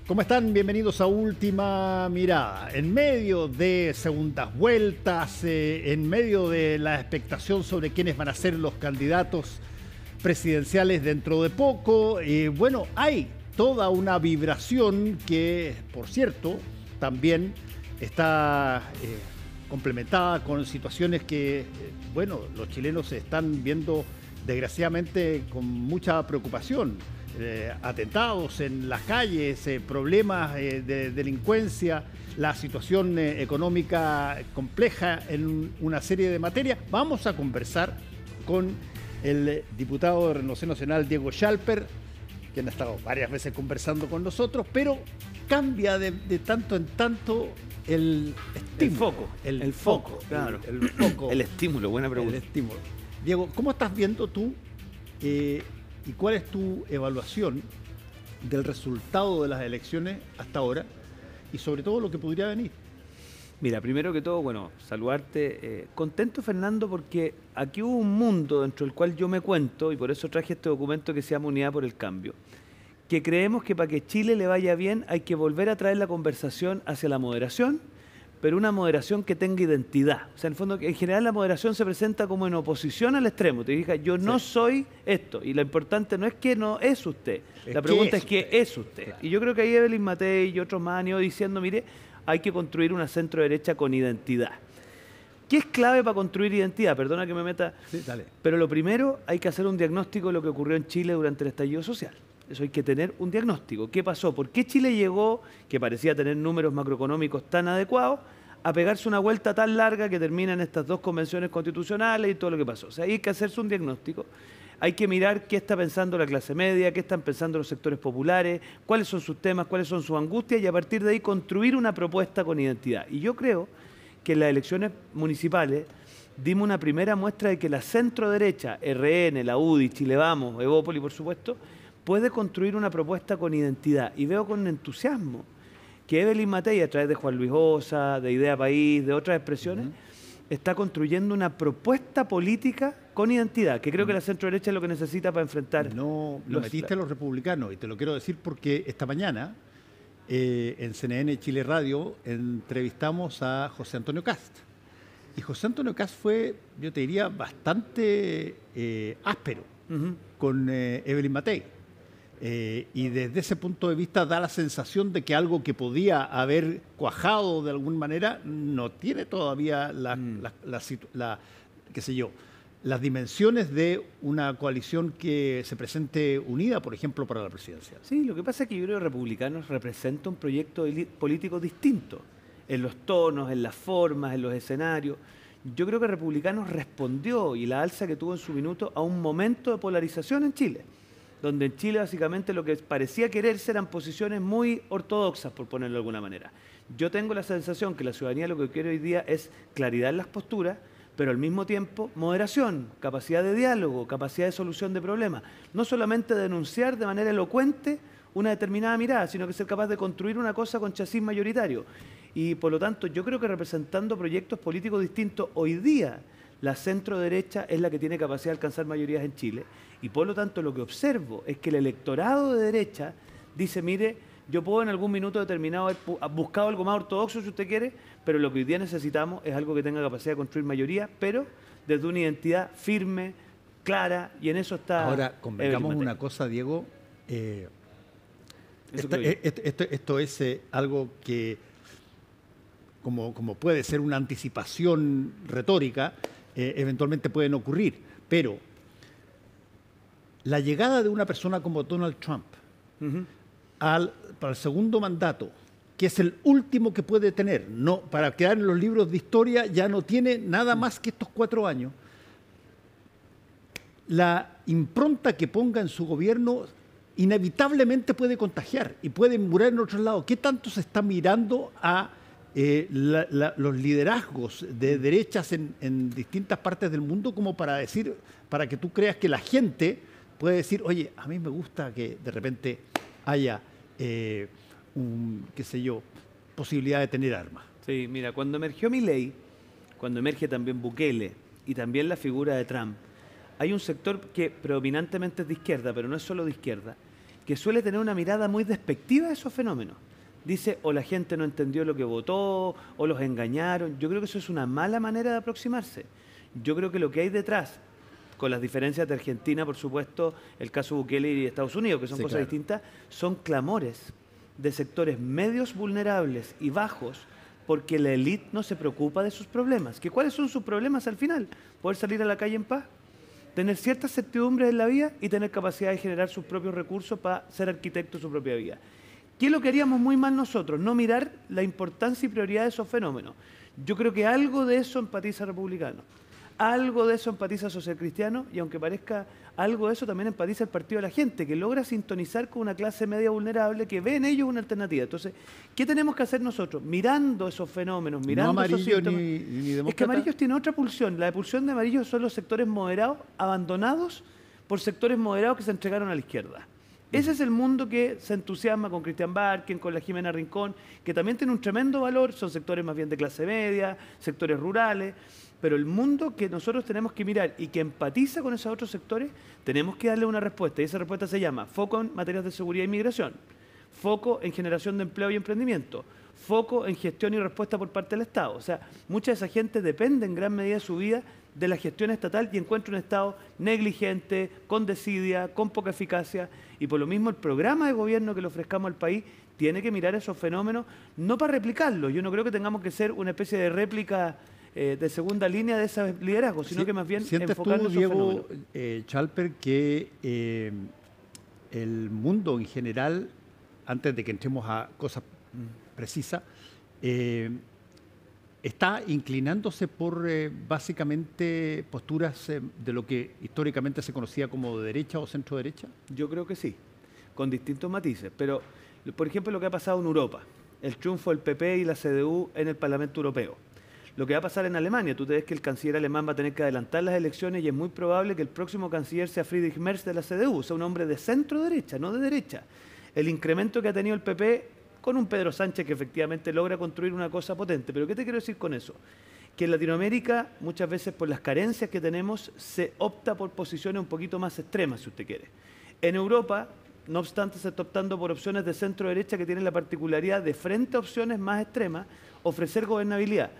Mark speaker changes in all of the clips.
Speaker 1: ¿Cómo están? Bienvenidos a Última Mirada. En medio de segundas vueltas, en medio de la expectación sobre quiénes van a ser los candidatos presidenciales dentro de poco, bueno, hay toda una vibración que, por cierto, también está complementada con situaciones que, bueno, los chilenos están viendo desgraciadamente con mucha preocupación. Atentados en las calles, problemas de delincuencia, la situación económica compleja en una serie de materias. Vamos a conversar con el diputado de Renovación Nacional, Diego Schalper, quien ha estado varias veces conversando con nosotros, pero cambia de tanto en tanto el estímulo.
Speaker 2: El foco, claro.
Speaker 1: El foco.
Speaker 2: El estímulo, buena pregunta.
Speaker 1: El estímulo. Diego, ¿cómo estás viendo tú y cuál es tu evaluación del resultado de las elecciones hasta ahora y sobre todo lo que podría venir?
Speaker 2: Mira, primero que todo, bueno, saludarte. Contento, Fernando, porque aquí hubo un mundo dentro del cual yo me cuento, y por eso traje este documento que se llama Unidad por el Cambio, que creemos que para que Chile le vaya bien hay que volver a traer la conversación hacia la moderación, pero una moderación que tenga identidad. O sea, en el fondo, en general la moderación se presenta como en oposición al extremo. Te dije, yo no soy esto. Y lo importante no es que no es usted. La pregunta es que es usted. Claro. Y yo creo que ahí Evelyn Matei y otros más han ido diciendo, mire, hay que construir una centro derecha con identidad. ¿Qué es clave para construir identidad? Perdona que me meta.
Speaker 1: Sí, dale.
Speaker 2: Pero lo primero, hay que hacer un diagnóstico de lo que ocurrió en Chile durante el estallido social. Eso hay que tener un diagnóstico. ¿Qué pasó? ¿Por qué Chile llegó, que parecía tener números macroeconómicos tan adecuados, a pegarse una vuelta tan larga que termina en estas dos convenciones constitucionales y todo lo que pasó? O sea, hay que hacerse un diagnóstico. Hay que mirar qué está pensando la clase media, qué están pensando los sectores populares, cuáles son sus temas, cuáles son sus angustias y a partir de ahí construir una propuesta con identidad. Y yo creo que en las elecciones municipales dimos una primera muestra de que la centro-derecha, RN, la UDI, Chile Vamos, Evópoli, por supuesto, puede construir una propuesta con identidad. Y veo con entusiasmo que Evelyn Matei, a través de Juan Luis Ossa, de Idea País, de otras expresiones, está construyendo una propuesta política con identidad, que creo que la centro-derecha es lo que necesita para enfrentar.
Speaker 1: No lo metiste a los republicanos, y te lo quiero decir porque esta mañana en CNN Chile Radio entrevistamos a José Antonio Kast. Y José Antonio Kast fue, yo te diría, bastante áspero con Evelyn Matei. Y desde ese punto de vista da la sensación de que algo que podía haber cuajado de alguna manera no tiene todavía qué sé yo, las dimensiones de una coalición que se presente unida, por ejemplo, para la presidencia.
Speaker 2: Sí, lo que pasa es que yo creo que Republicanos representa un proyecto político distinto en los tonos, en las formas, en los escenarios. Yo creo que Republicanos respondió, y la alza que tuvo en su minuto, a un momento de polarización en Chile, donde en Chile básicamente lo que parecía quererse eran posiciones muy ortodoxas, por ponerlo de alguna manera. Yo tengo la sensación que la ciudadanía lo que quiere hoy día es claridad en las posturas, pero al mismo tiempo moderación, capacidad de diálogo, capacidad de solución de problemas. No solamente denunciar de manera elocuente una determinada mirada, sino que ser capaz de construir una cosa con chasis mayoritario. Y por lo tanto, yo creo que representando proyectos políticos distintos, hoy día la centro-derecha es la que tiene capacidad de alcanzar mayorías en Chile. Y por lo tanto, lo que observo es que el electorado de derecha dice, mire, yo puedo en algún minuto determinado haber buscado algo más ortodoxo, si usted quiere, pero lo que hoy día necesitamos es algo que tenga capacidad de construir mayoría, pero desde una identidad firme, clara, y en eso está.
Speaker 1: Ahora, convengamos una cosa, Diego. Esto es algo que, como puede ser una anticipación retórica, eventualmente pueden ocurrir, pero la llegada de una persona como Donald Trump para el segundo mandato, que es el último que puede tener, no, para quedar en los libros de historia ya no tiene nada más que estos 4 años, la impronta que ponga en su gobierno inevitablemente puede contagiar y puede murar en otros lados. ¿Qué tanto se está mirando a los liderazgos de derechas en distintas partes del mundo como para decir, para que tú creas que la gente puede decir, oye, a mí me gusta que de repente haya qué sé yo, posibilidad de tener armas?
Speaker 2: Sí, mira, cuando emergió Milei, cuando emerge también Bukele y también la figura de Trump, hay un sector que predominantemente es de izquierda, pero no es solo de izquierda, que suele tener una mirada muy despectiva de esos fenómenos. Dice, o la gente no entendió lo que votó, o los engañaron. Yo creo que eso es una mala manera de aproximarse. Yo creo que lo que hay detrás, con las diferencias de Argentina, por supuesto, el caso Bukele y Estados Unidos, que son cosas distintas, son clamores de sectores medios vulnerables y bajos porque la élite no se preocupa de sus problemas. ¿Cuáles son sus problemas al final? Poder salir a la calle en paz, tener ciertas certidumbres en la vida y tener capacidad de generar sus propios recursos para ser arquitecto de su propia vida. ¿Qué es lo que haríamos muy mal nosotros? No mirar la importancia y prioridad de esos fenómenos. Yo creo que algo de eso empatiza Republicano, algo de eso empatiza Social Cristiano y aunque parezca algo de eso también empatiza el Partido de la Gente, que logra sintonizar con una clase media vulnerable que ve en ellos una alternativa. Entonces, ¿qué tenemos que hacer nosotros? Mirando esos fenómenos, mirando
Speaker 1: no
Speaker 2: esos
Speaker 1: amarillo
Speaker 2: síntomas.
Speaker 1: ni demócrata.
Speaker 2: Es que Amarillos tiene otra pulsión. La pulsión de Amarillos son los sectores moderados, abandonados por sectores moderados que se entregaron a la izquierda. Ese es el mundo que se entusiasma con Cristian Barken, con la Jimena Rincón, que también tiene un tremendo valor, son sectores más bien de clase media, sectores rurales, pero el mundo que nosotros tenemos que mirar y que empatiza con esos otros sectores, tenemos que darle una respuesta, y esa respuesta se llama foco en materias de seguridad e inmigración, foco en generación de empleo y emprendimiento, foco en gestión y respuesta por parte del Estado. O sea, mucha de esa gente depende en gran medida de su vida de la gestión estatal y encuentra un Estado negligente, con desidia, con poca eficacia, y por lo mismo el programa de gobierno que le ofrezcamos al país tiene que mirar esos fenómenos, no para replicarlos. Yo no creo que tengamos que ser una especie de réplica de segunda línea de ese liderazgo, sino que más bien enfocarnos en esos fenómenos.
Speaker 1: Diego Chalper, que el mundo en general, antes de que entremos a cosas precisas, está inclinándose por básicamente posturas de lo que históricamente se conocía como de derecha o centro derecha?
Speaker 2: Yo creo que sí, con distintos matices. Pero, por ejemplo, lo que ha pasado en Europa, el triunfo del PP y la CDU en el Parlamento Europeo. Lo que va a pasar en Alemania, tú te ves que el canciller alemán va a tener que adelantar las elecciones y es muy probable que el próximo canciller sea Friedrich Merz de la CDU, o sea, un hombre de centro derecha, no de derecha. El incremento que ha tenido el PP con un Pedro Sánchez que efectivamente logra construir una cosa potente. Pero ¿qué te quiero decir con eso? Que en Latinoamérica muchas veces por las carencias que tenemos se opta por posiciones un poquito más extremas, si usted quiere. En Europa, no obstante, se está optando por opciones de centro derecha que tienen la particularidad de, frente a opciones más extremas, ofrecer gobernabilidad.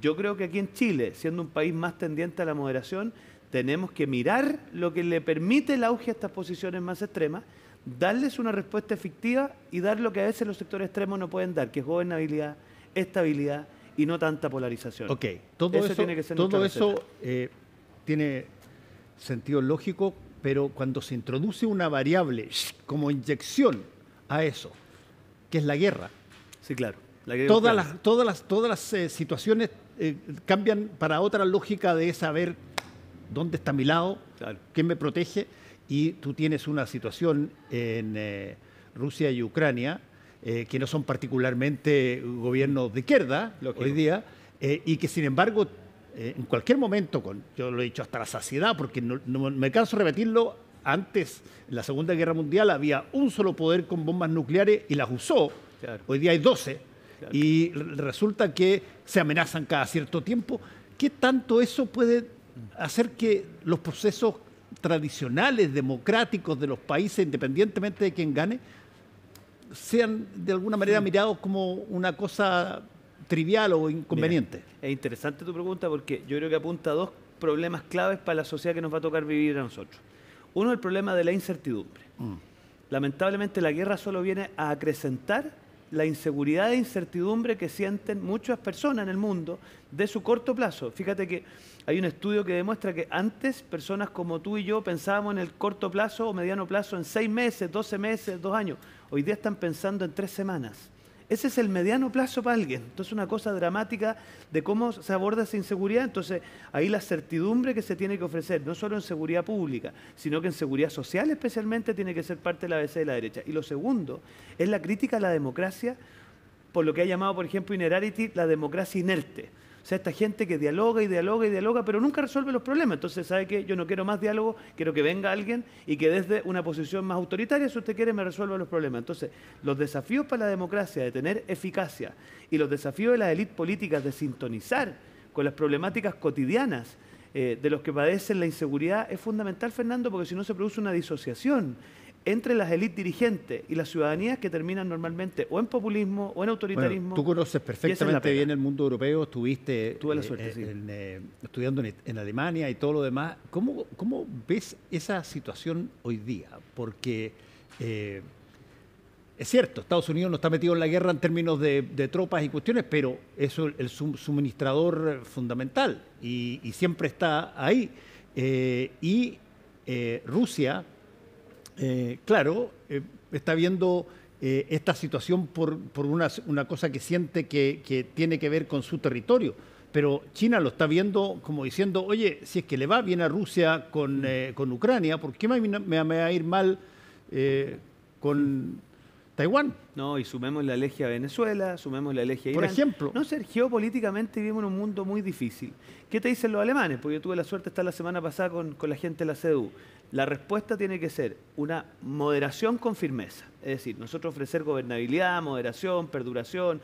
Speaker 2: Yo creo que aquí en Chile, siendo un país más tendiente a la moderación, tenemos que mirar lo que le permite el auge a estas posiciones más extremas, darles una respuesta efectiva y dar lo que a veces los sectores extremos no pueden dar, que es gobernabilidad, estabilidad y no tanta polarización.
Speaker 1: Ok, todo eso
Speaker 2: tiene que ser
Speaker 1: tiene sentido lógico, pero cuando se introduce una variable como inyección a eso, que es la guerra.
Speaker 2: Sí, claro.
Speaker 1: Todas las situaciones cambian para otra lógica de saber dónde está mi lado, claro, quién me protege, y tú tienes una situación en Rusia y Ucrania que no son particularmente gobiernos de izquierda, lógico, hoy día, y que sin embargo en cualquier momento, yo lo he dicho hasta la saciedad, porque no me canso de repetirlo, antes, en la Segunda Guerra Mundial, había un solo poder con bombas nucleares y las usó, claro, hoy día hay 12. Claro. Y resulta que se amenazan cada cierto tiempo. ¿Qué tanto eso puede hacer que los procesos tradicionales, democráticos de los países, independientemente de quién gane, sean de alguna manera mirados como una cosa trivial o inconveniente?
Speaker 2: Mira, es interesante tu pregunta porque yo creo que apunta a dos problemas claves para la sociedad que nos va a tocar vivir a nosotros. Uno es el problema de la incertidumbre. Lamentablemente la guerra solo viene a acrecentar la inseguridad e incertidumbre que sienten muchas personas en el mundo de su corto plazo. Fíjate que hay un estudio que demuestra que antes personas como tú y yo pensábamos en el corto plazo o mediano plazo en 6 meses, 12 meses, 2 años. Hoy día están pensando en 3 semanas. Ese es el mediano plazo para alguien. Entonces, una cosa dramática de cómo se aborda esa inseguridad. Entonces, ahí la certidumbre que se tiene que ofrecer, no solo en seguridad pública, sino que en seguridad social especialmente, tiene que ser parte de la ABC de la derecha. Y lo segundo es la crítica a la democracia, por lo que ha llamado, por ejemplo, Inerarity, la democracia inerte. O sea, esta gente que dialoga y dialoga y dialoga, pero nunca resuelve los problemas. Entonces, ¿sabe qué? Yo no quiero más diálogo, quiero que venga alguien y que desde una posición más autoritaria, si usted quiere, me resuelva los problemas. Entonces, los desafíos para la democracia de tener eficacia y los desafíos de las élites políticas de sintonizar con las problemáticas cotidianas de los que padecen la inseguridad es fundamental, Fernando, porque si no se produce una disociación entre las élites dirigentes y las ciudadanías que terminan normalmente o en populismo o en autoritarismo.
Speaker 1: Bueno, tú conoces perfectamente bien el mundo europeo, estuviste
Speaker 2: Tuve la suerte,
Speaker 1: estudiando en Alemania y todo lo demás. ¿Cómo ves esa situación hoy día? Porque es cierto, Estados Unidos no está metido en la guerra en términos de tropas y cuestiones, pero es el suministrador fundamental y siempre está ahí. Rusia, claro, está viendo esta situación por una cosa que siente que tiene que ver con su territorio. Pero China lo está viendo como diciendo, oye, si es que le va bien a Rusia con Ucrania, ¿por qué me va a ir mal con Taiwán?
Speaker 2: No, y sumemos la elegía a Venezuela, sumemos la elegía a Irán.
Speaker 1: Por ejemplo.
Speaker 2: No sé, geopolíticamente vivimos en un mundo muy difícil. ¿Qué te dicen los alemanes? Porque yo tuve la suerte de estar la semana pasada con la gente de la CDU. La respuesta tiene que ser una moderación con firmeza. Es decir, nosotros ofrecer gobernabilidad, moderación, perduración,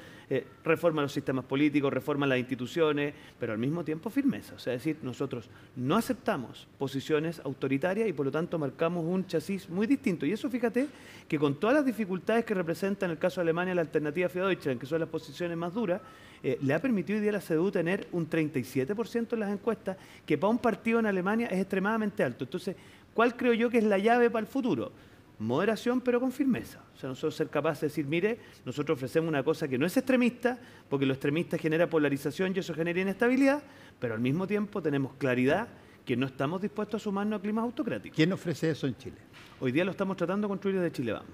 Speaker 2: reforma a los sistemas políticos, reforma a las instituciones, pero al mismo tiempo firmeza. O sea, es decir, nosotros no aceptamos posiciones autoritarias y por lo tanto marcamos un chasis muy distinto. Y eso, fíjate, que con todas las dificultades que representa en el caso de Alemania la alternativa für Deutschland, que son las posiciones más duras, le ha permitido hoy día a la CDU tener un 37% en las encuestas, que para un partido en Alemania es extremadamente alto. Entonces, ¿cuál creo yo que es la llave para el futuro? Moderación, pero con firmeza. O sea, nosotros ser capaces de decir, mire, nosotros ofrecemos una cosa que no es extremista, porque lo extremista genera polarización y eso genera inestabilidad, pero al mismo tiempo tenemos claridad que no estamos dispuestos a sumarnos a climas autocráticos.
Speaker 1: ¿Quién ofrece eso en Chile?
Speaker 2: Hoy día lo estamos tratando de construir desde Chile Vamos,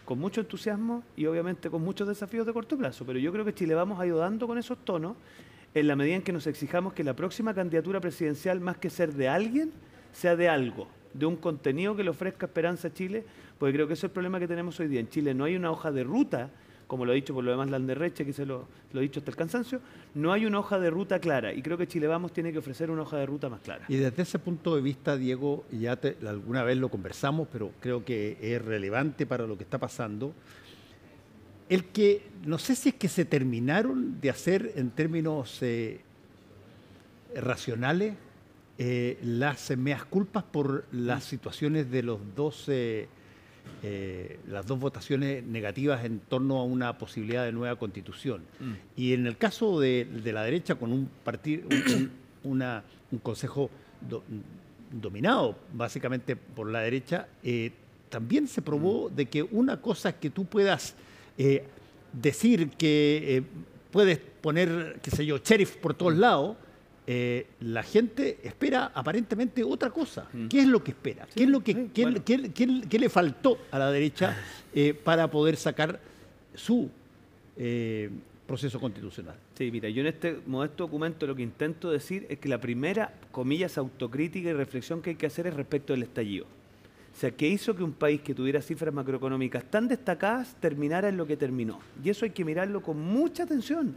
Speaker 2: con mucho entusiasmo y obviamente con muchos desafíos de corto plazo, pero yo creo que Chile Vamos ha ido dando con esos tonos en la medida en que nos exijamos que la próxima candidatura presidencial, más que ser de alguien, sea de algo, de un contenido que le ofrezca esperanza a Chile, porque creo que ese es el problema que tenemos hoy día. En Chile no hay una hoja de ruta, como lo ha dicho por lo demás Landerreche, que se lo ha dicho hasta el cansancio, no hay una hoja de ruta clara, y creo que Chile Vamos tiene que ofrecer una hoja de ruta más clara.
Speaker 1: Y desde ese punto de vista, Diego, alguna vez lo conversamos, pero creo que es relevante para lo que está pasando, no sé si es que se terminaron de hacer en términos racionales, las meas culpas por las situaciones de las dos votaciones negativas en torno a una posibilidad de nueva constitución. Y en el caso de la derecha, con un partido, un consejo dominado básicamente por la derecha, también se probó de que una cosa es que tú puedas decir que puedes poner, qué sé yo, sheriff por todos lados. La gente espera aparentemente otra cosa. ¿Qué es lo que espera? ¿Qué es lo que, qué le faltó a la derecha para poder sacar su proceso constitucional?
Speaker 2: Sí, mira, yo en este modesto documento lo que intento decir es que la primera, comillas, autocrítica y reflexión que hay que hacer es respecto del estallido. O sea, ¿qué hizo que un país que tuviera cifras macroeconómicas tan destacadas terminara en lo que terminó? Y eso hay que mirarlo con mucha atención.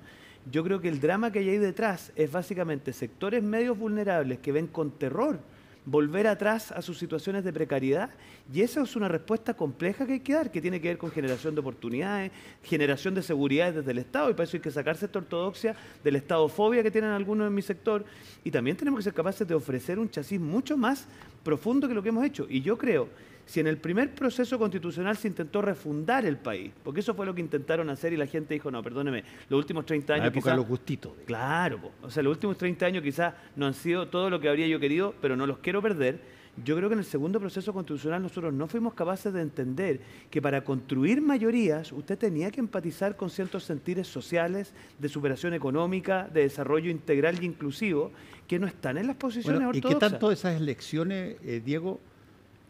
Speaker 2: Yo creo que el drama que hay ahí detrás es básicamente sectores medios vulnerables que ven con terror volver atrás a sus situaciones de precariedad, y esa es una respuesta compleja que hay que dar, que tiene que ver con generación de oportunidades, generación de seguridades desde el Estado, y para eso hay que sacarse esta ortodoxia del estadofobia que tienen algunos en mi sector, y también tenemos que ser capaces de ofrecer un chasis mucho más profundo que lo que hemos hecho. Y yo creo, si en el primer proceso constitucional se intentó refundar el país, porque eso fue lo que intentaron hacer y la gente dijo, no, perdóneme, los últimos 30 años...
Speaker 1: La época de los gustitos.
Speaker 2: Claro, o sea, los últimos 30 años quizás no han sido todo lo que habría yo querido, pero no los quiero perder. Yo creo que en el segundo proceso constitucional nosotros no fuimos capaces de entender que para construir mayorías usted tenía que empatizar con ciertos sentires sociales, de superación económica, de desarrollo integral y inclusivo, que no están en las posiciones ortodoxas.
Speaker 1: ¿Y qué tanto esas elecciones, Diego,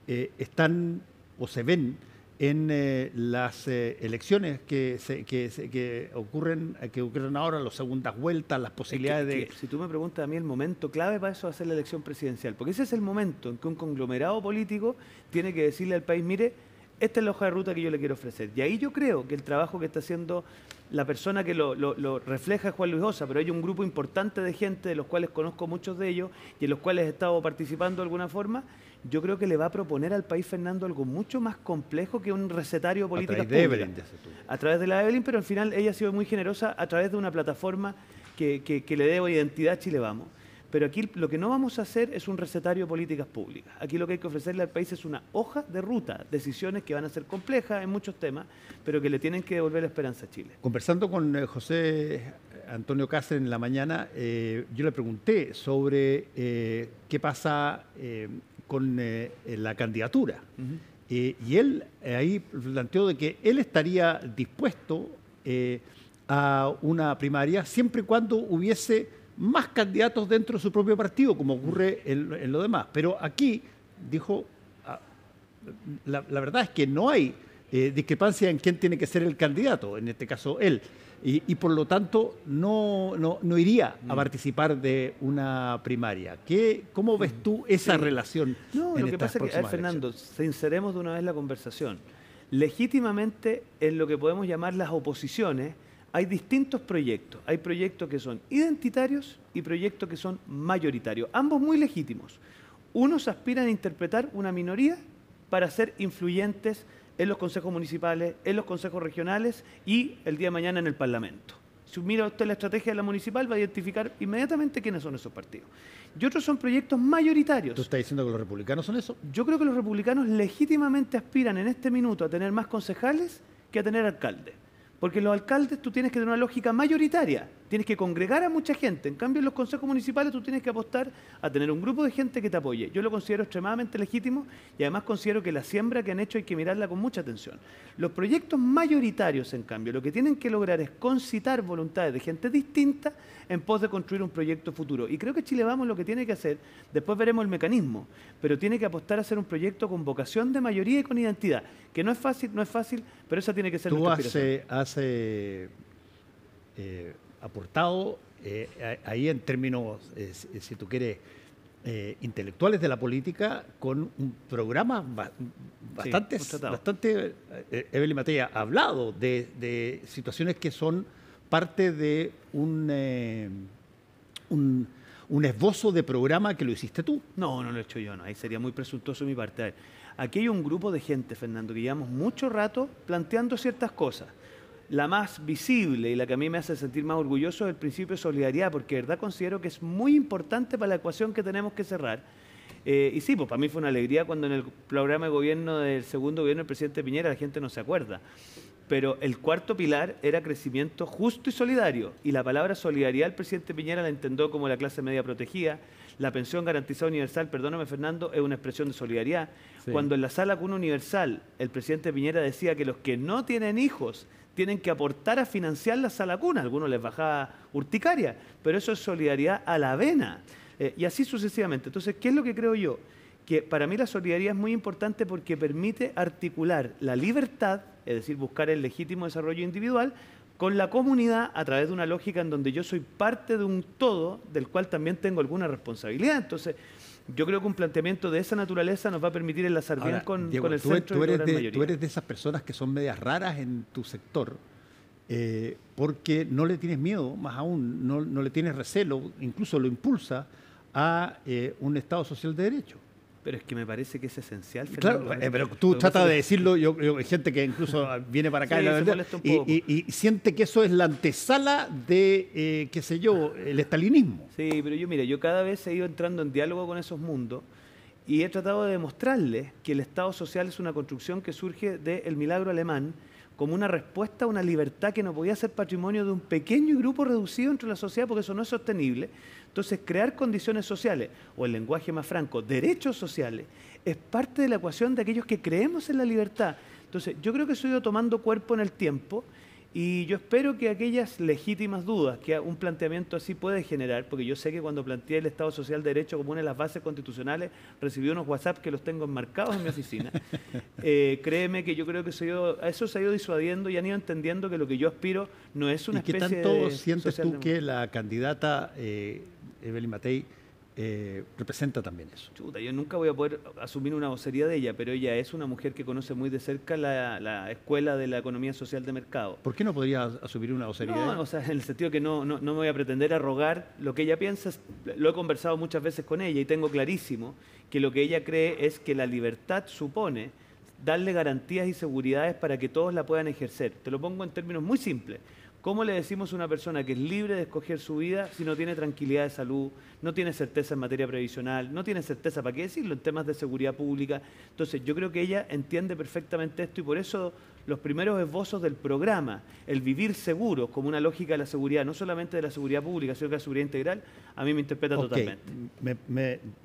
Speaker 1: están o se ven en las elecciones que ocurren ahora, las segundas vueltas, las posibilidades de...
Speaker 2: Si tú me preguntas a mí, el momento clave para eso va a ser la elección presidencial, porque ese es el momento en que un conglomerado político tiene que decirle al país, mire, esta es la hoja de ruta que yo le quiero ofrecer. Y ahí yo creo que el trabajo que está haciendo la persona que lo refleja es Juan Luis Ossa, pero hay un grupo importante de gente, de los cuales conozco muchos de ellos y en los cuales he estado participando de alguna forma. Yo creo que le va a proponer al país, Fernando, algo mucho más complejo que un recetario político. A través de Evelyn. A través de la Evelyn, pero al final ella ha sido muy generosa a través de una plataforma que le dé identidad a Chile Vamos. Pero aquí lo que no vamos a hacer es un recetario de políticas públicas. Aquí lo que hay que ofrecerle al país es una hoja de ruta, decisiones que van a ser complejas en muchos temas, pero que le tienen que devolver la esperanza a Chile.
Speaker 1: Conversando con José Antonio Cáceres en la mañana, yo le pregunté sobre qué pasa con la candidatura. Y él ahí planteó de que él estaría dispuesto a una primaria siempre y cuando hubiese más candidatos dentro de su propio partido, como ocurre en lo demás. Pero aquí dijo, la verdad es que no hay discrepancia en quién tiene que ser el candidato, en este caso él. Y por lo tanto no iría a participar de una primaria. ¿Cómo ves tú esa relación?
Speaker 2: No, lo que pasa es que, Fernando, sinceremos de una vez la conversación. Legítimamente, en lo que podemos llamar las oposiciones, hay distintos proyectos. Hay proyectos que son identitarios y proyectos que son mayoritarios. Ambos muy legítimos. Unos aspiran a interpretar una minoría para ser influyentes en los consejos municipales, en los consejos regionales y el día de mañana en el Parlamento. Si mira usted la estrategia de la municipal, va a identificar inmediatamente quiénes son esos partidos. Y otros son proyectos mayoritarios.
Speaker 1: ¿Tú estás diciendo que los republicanos son eso?
Speaker 2: Yo creo que los republicanos legítimamente aspiran en este minuto a tener más concejales que a tener alcaldes. Porque los alcaldes tú tienes que tener una lógica mayoritaria, tienes que congregar a mucha gente. En cambio, en los consejos municipales tú tienes que apostar a tener un grupo de gente que te apoye. Yo lo considero extremadamente legítimo y además considero que la siembra que han hecho hay que mirarla con mucha atención. Los proyectos mayoritarios, en cambio, lo que tienen que lograr es concitar voluntades de gente distinta en pos de construir un proyecto futuro. Y creo que Chile Vamos lo que tiene que hacer, después veremos el mecanismo, pero tiene que apostar a hacer un proyecto con vocación de mayoría y con identidad, que no es fácil, pero esa tiene que ser nuestra aspiración.
Speaker 1: Tú has aportado ahí en términos, si tú quieres, intelectuales de la política, con un programa bastante, Evelyn Matei ha hablado de situaciones que son parte de un esbozo de programa que lo hiciste tú.
Speaker 2: No lo he hecho yo, no, ahí sería muy presuntuoso de mi parte. A ver, aquí hay un grupo de gente, Fernando, que llevamos mucho rato planteando ciertas cosas. La más visible y la que a mí me hace sentir más orgulloso es el principio de solidaridad, porque de verdad considero que es muy importante para la ecuación que tenemos que cerrar. Y sí, pues para mí fue una alegría cuando en el programa de gobierno del segundo gobierno del presidente Piñera la gente no se acuerda. Pero el cuarto pilar era crecimiento justo y solidario. Y la palabra solidaridad el presidente Piñera la entendió como la clase media protegida. La pensión garantizada universal, perdóname Fernando, es una expresión de solidaridad. Sí. Cuando en la sala Cuna Universal el presidente Piñera decía que los que no tienen hijos tienen que aportar a financiar la sala cuna. A algunos les bajaba urticaria, pero eso es solidaridad a la vena. Y así sucesivamente. Entonces, ¿qué es lo que creo yo? Que para mí la solidaridad es muy importante porque permite articular la libertad, es decir, buscar el legítimo desarrollo individual, con la comunidad a través de una lógica en donde yo soy parte de un todo del cual también tengo alguna responsabilidad. Entonces, yo creo que un planteamiento de esa naturaleza nos va a permitir enlazar bien con el centro y lograr mayoría.
Speaker 1: Tú eres de esas personas que son medias raras en tu sector, porque no le tienes miedo, más aún, no le tienes recelo, incluso lo impulsa a un Estado social de derecho.
Speaker 2: Pero es que me parece que es esencial, Fernando.
Speaker 1: Claro, pero tú tratas de decirlo, hay gente que incluso viene para acá y siente que eso es la antesala de, qué sé yo, el estalinismo.
Speaker 2: Sí, pero yo cada vez he ido entrando en diálogo con esos mundos y he tratado de demostrarles que el Estado social es una construcción que surge del milagro alemán como una respuesta a una libertad que no podía ser patrimonio de un pequeño grupo reducido entre la sociedad, porque eso no es sostenible. Entonces, crear condiciones sociales, o el lenguaje más franco, derechos sociales, es parte de la ecuación de aquellos que creemos en la libertad. Entonces, yo creo que eso ha ido tomando cuerpo en el tiempo y yo espero que aquellas legítimas dudas que un planteamiento así puede generar, porque yo sé que cuando planteé el Estado Social de Derecho como una de las bases constitucionales, recibí unos WhatsApp que los tengo enmarcados en mi oficina. Créeme que yo creo que eso se ha ido disuadiendo y han ido entendiendo que lo que yo aspiro no es una especie de...
Speaker 1: ¿Y qué tanto sientes tú que la candidata Evelyn Matei representa también eso?
Speaker 2: Chuta, yo nunca voy a poder asumir una vocería de ella, pero ella es una mujer que conoce muy de cerca la escuela de la economía social de mercado.
Speaker 1: ¿Por qué no podría asumir una vocería de ella?
Speaker 2: No, o sea, en el sentido que no me voy a pretender arrogar lo que ella piensa. Lo he conversado muchas veces con ella y tengo clarísimo que lo que ella cree es que la libertad supone darle garantías y seguridades para que todos la puedan ejercer. Te lo pongo en términos muy simples. ¿Cómo le decimos a una persona que es libre de escoger su vida si no tiene tranquilidad de salud, no tiene certeza en materia previsional, no tiene certeza, ¿para qué decirlo?, en temas de seguridad pública? Entonces, yo creo que ella entiende perfectamente esto y por eso los primeros esbozos del programa, el vivir seguros como una lógica de la seguridad, no solamente de la seguridad pública, sino que la seguridad integral, a mí me interpreta totalmente.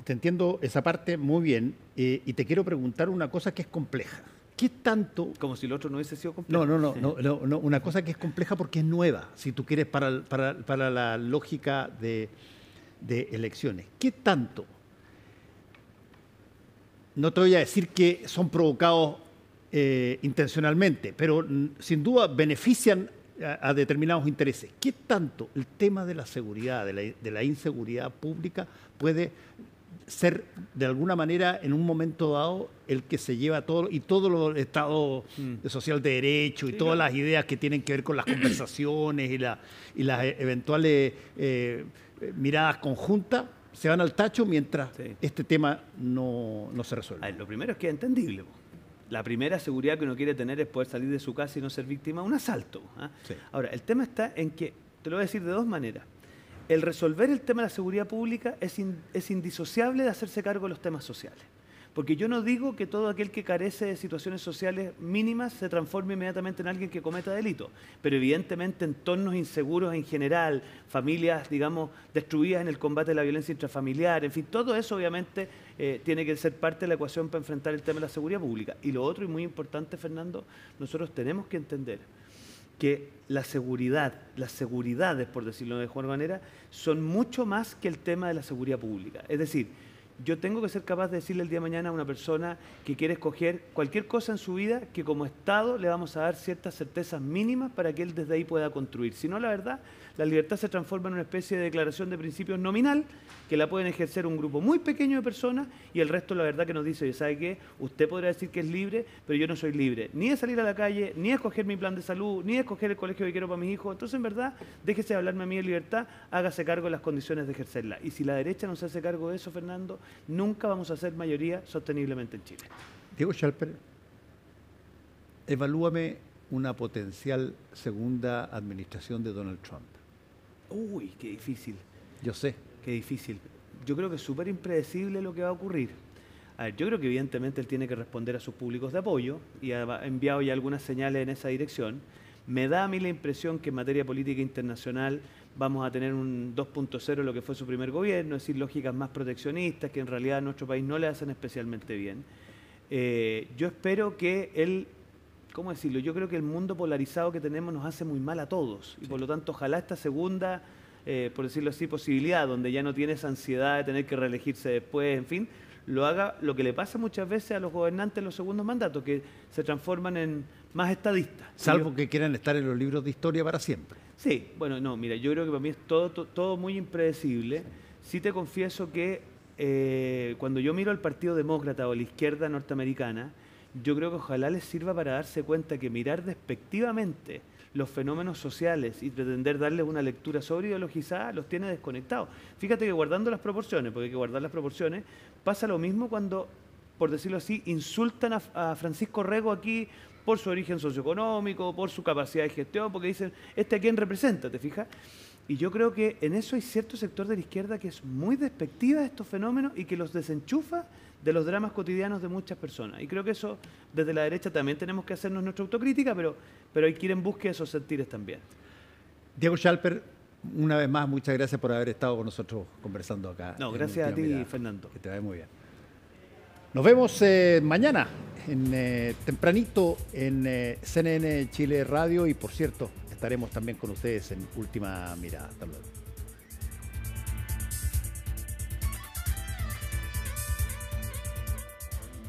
Speaker 1: Te entiendo esa parte muy bien y te quiero preguntar una cosa que es compleja. ¿Qué tanto?
Speaker 2: Como si el otro no hubiese sido complejo.
Speaker 1: No, una cosa que es compleja porque es nueva, si tú quieres, para la lógica de elecciones. ¿Qué tanto? No te voy a decir que son provocados intencionalmente, pero sin duda benefician a determinados intereses. ¿Qué tanto el tema de la seguridad, de la inseguridad pública puede ser de alguna manera en un momento dado el que se lleva todo y todo los estados social de derecho y todas las ideas que tienen que ver con las conversaciones y las eventuales miradas conjuntas se van al tacho mientras este tema no se resuelve?
Speaker 2: A ver, lo primero es que es entendible. La primera seguridad que uno quiere tener es poder salir de su casa y no ser víctima de un asalto. Sí. Ahora, el tema está en que, te lo voy a decir de dos maneras. El resolver el tema de la seguridad pública es indisociable de hacerse cargo de los temas sociales. Porque yo no digo que todo aquel que carece de situaciones sociales mínimas se transforme inmediatamente en alguien que cometa delito. Pero evidentemente entornos inseguros en general, familias, digamos, destruidas en el combate de la violencia intrafamiliar, en fin, todo eso obviamente tiene que ser parte de la ecuación para enfrentar el tema de la seguridad pública. Y lo otro, y muy importante, Fernando, nosotros tenemos que entender que la seguridad, las seguridades, por decirlo de mejor manera, son mucho más que el tema de la seguridad pública. Es decir, yo tengo que ser capaz de decirle el día de mañana a una persona que quiere escoger cualquier cosa en su vida que como Estado le vamos a dar ciertas certezas mínimas para que él desde ahí pueda construir. Si no, la verdad, la libertad se transforma en una especie de declaración de principios nominal que la pueden ejercer un grupo muy pequeño de personas y el resto, la verdad, que nos dice, oye, ¿sabe qué? Usted podrá decir que es libre, pero yo no soy libre ni de salir a la calle, ni de escoger mi plan de salud, ni de escoger el colegio que quiero para mis hijos. Entonces, en verdad, déjese de hablarme a mí de libertad, hágase cargo de las condiciones de ejercerla. Y si la derecha no se hace cargo de eso, Fernando, nunca vamos a ser mayoría sosteniblemente en Chile.
Speaker 1: Diego Schalper, evalúame una potencial segunda administración de Donald Trump.
Speaker 2: Uy, qué difícil.
Speaker 1: Yo sé.
Speaker 2: Qué difícil. Yo creo que es súper impredecible lo que va a ocurrir. A ver, yo creo que evidentemente él tiene que responder a sus públicos de apoyo y ha enviado ya algunas señales en esa dirección. Me da a mí la impresión que en materia política internacional vamos a tener un 2.0 lo que fue su primer gobierno, es decir, lógicas más proteccionistas que en realidad a nuestro país no le hacen especialmente bien. Yo espero que él, ¿cómo decirlo? Yo creo que el mundo polarizado que tenemos nos hace muy mal a todos y por lo tanto ojalá esta segunda, por decirlo así, posibilidad donde ya no tiene esa ansiedad de tener que reelegirse después, en fin, lo haga lo que le pasa muchas veces a los gobernantes en los segundos mandatos, que se transforman en más estadistas.
Speaker 1: Salvo que quieran estar en los libros de historia para siempre.
Speaker 2: Sí, bueno, no, mira, yo creo que para mí es todo muy impredecible. Sí te confieso que cuando yo miro al Partido Demócrata o la izquierda norteamericana, yo creo que ojalá les sirva para darse cuenta que mirar despectivamente los fenómenos sociales y pretender darles una lectura sobreideologizada los tiene desconectados. Fíjate que guardando las proporciones, porque hay que guardar las proporciones, pasa lo mismo cuando, por decirlo así, insultan a Francisco Rego aquí por su origen socioeconómico, por su capacidad de gestión, porque dicen, ¿este a quién representa? ¿Te fijas? Y yo creo que en eso hay cierto sector de la izquierda que es muy despectiva de estos fenómenos y que los desenchufa de los dramas cotidianos de muchas personas. Y creo que eso, desde la derecha también tenemos que hacernos nuestra autocrítica, pero hay que ir en búsqueda de esos sentires también.
Speaker 1: Diego Schalper, una vez más, muchas gracias por haber estado con nosotros conversando acá.
Speaker 2: No, gracias a ti, Fernando.
Speaker 1: Que te vaya muy bien. Nos vemos mañana, tempranito, en CNN Chile Radio y, por cierto, estaremos también con ustedes en Última Mirada. Hasta luego.